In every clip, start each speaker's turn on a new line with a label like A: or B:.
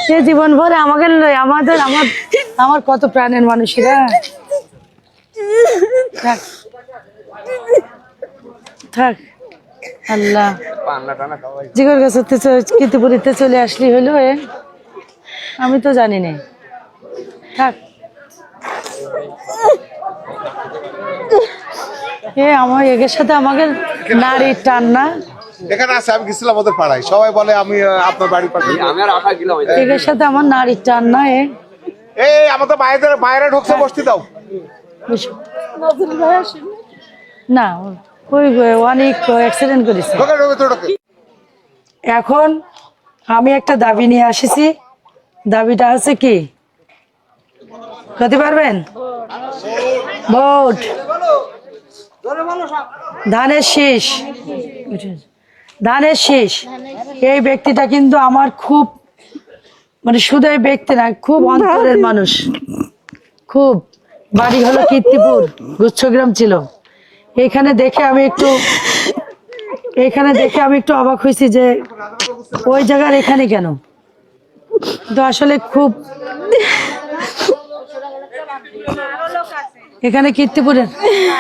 A: সে জীবন ভরে আমাকে লয়, আমাদের আমার আমার কত প্রাণের মানুষেরা। থাক থাক আল্লাহ, জিগর গাছ কীর্তিপুরীতে চলে আসলি হইলো এ, আমি তো জানি না। থাক এ আমার এগের সাথে আমাকে নারীর টান না।
B: এখানে আছে, আমি গেছিলাম ওদের পাড়ায়, সবাই বলে আমি আপনার বাড়ির পাশে।
A: এগের সাথে আমার নারীর টান না।
B: এই আমাদের বাইরে ঢুকছে, বসতে দাও
A: না, ওই অনেক অ্যাক্সিডেন্ট করেছে। এখন আমি একটা দাবি নিয়ে আসিছি। দাবিটা আছে কি, বলতে পারবেন? ভোট, ধানের শীষ, ধানের শীষ। এই ব্যক্তিটা কিন্তু আমার খুব, মানে শুধু এই ব্যক্তি না, খুব অন্তরের মানুষ। খুব বাড়ি হলো কীর্তিপুর, গুচ্ছগ্রাম ছিল। এখানে দেখে আমি একটু অবাক হয়েছি যে ওই জায়গার এখানে কেন। তো আসলে খুব এখানে কীর্তিপুরের,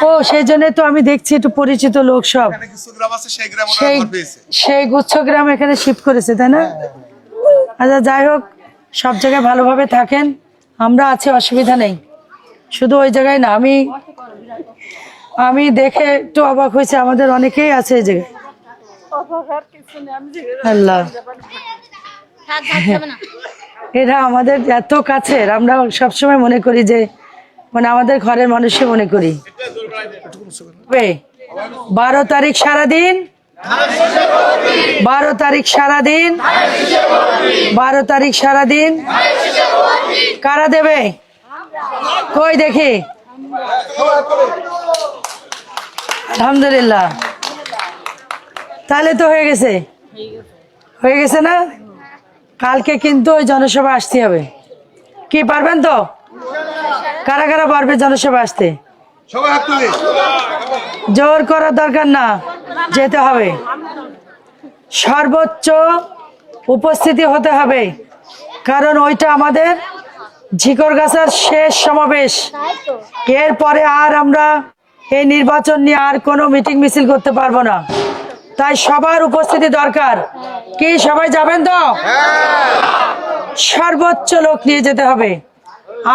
A: ও সেই জন্য তো আমি দেখছি একটু পরিচিত লোক সব, সেই গুচ্ছগ্রাম এখানে শিফট করেছে, তাই না? আচ্ছা যাই হোক, সব জায়গায় ভালোভাবে থাকেন, আমরা আছি, অসুবিধা নেই। শুধু ওই জায়গায় না, আমি দেখে একটু অবাক হয়েছে, আমাদের অনেকেই আছে এই জায়গায়। আল্লাহ, এরা আমাদের এত কাছের, আমরা সবসময় মনে করি যে মানে আমাদের ঘরের মানুষই মনে করি। 12 তারিখ সারাদিন, 12 তারিখ সারাদিন, 12 তারিখ সারাদিন কারা দেবে? কই দেখি। আলহামদুলিল্লাহ, তাহলে তো হয়ে গেছে না? কালকে কিন্তু ওই জনসভা আসতে হবে। কি পারবেন তো? কারা কারা পারবে জনসভা আসতে? জোর করার দরকার না, যেতে হবে, সর্বোচ্চ উপস্থিতি হতে হবে। কারণ ওইটা আমাদের ঝিকরগাছার শেষ সমাবেশ। এরপরে আর আমরা এই নির্বাচন নিয়ে আর কোনো মিটিং মিছিল করতে পারবো না। তাই সবার উপস্থিতি দরকার। কি সবাই যাবেন তো? সর্বোচ্চ লোক নিয়ে যেতে হবে।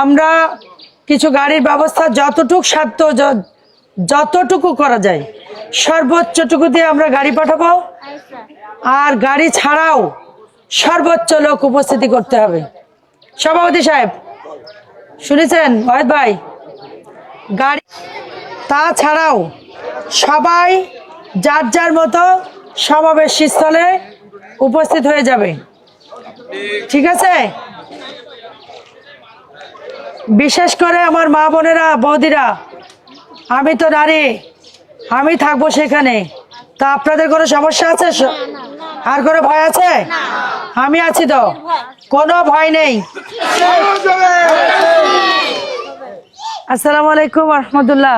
A: আমরা কিছু গাড়ির ব্যবস্থা যতটুকু সাধ্য, যতটুকু করা যায় সর্বোচ্চটুকু দিয়ে আমরা গাড়ি পাঠাবো। আর গাড়ি ছাড়াও সর্বোচ্চ লোক উপস্থিতি করতে হবে। সভাপতি সাহেব শুনেছেন ওয়াহিদ ভাই? গাড়ি তাছাড়াও সবাই যার যার মতো সমাবেশ স্থলে উপস্থিত হয়ে যাবে, ঠিক আছে? বিশেষ করে আমার মা বোনেরা, বৌদিরা, আমি তো নারী, আমি থাকবো সেখানে। তা আপনাদের কোনো সমস্যা আছে? আর কোনো ভয় আছে? আমি আছি তো, কোনো ভয় নেই। আসসালামু আলাইকুম রহমতুল্লাহ।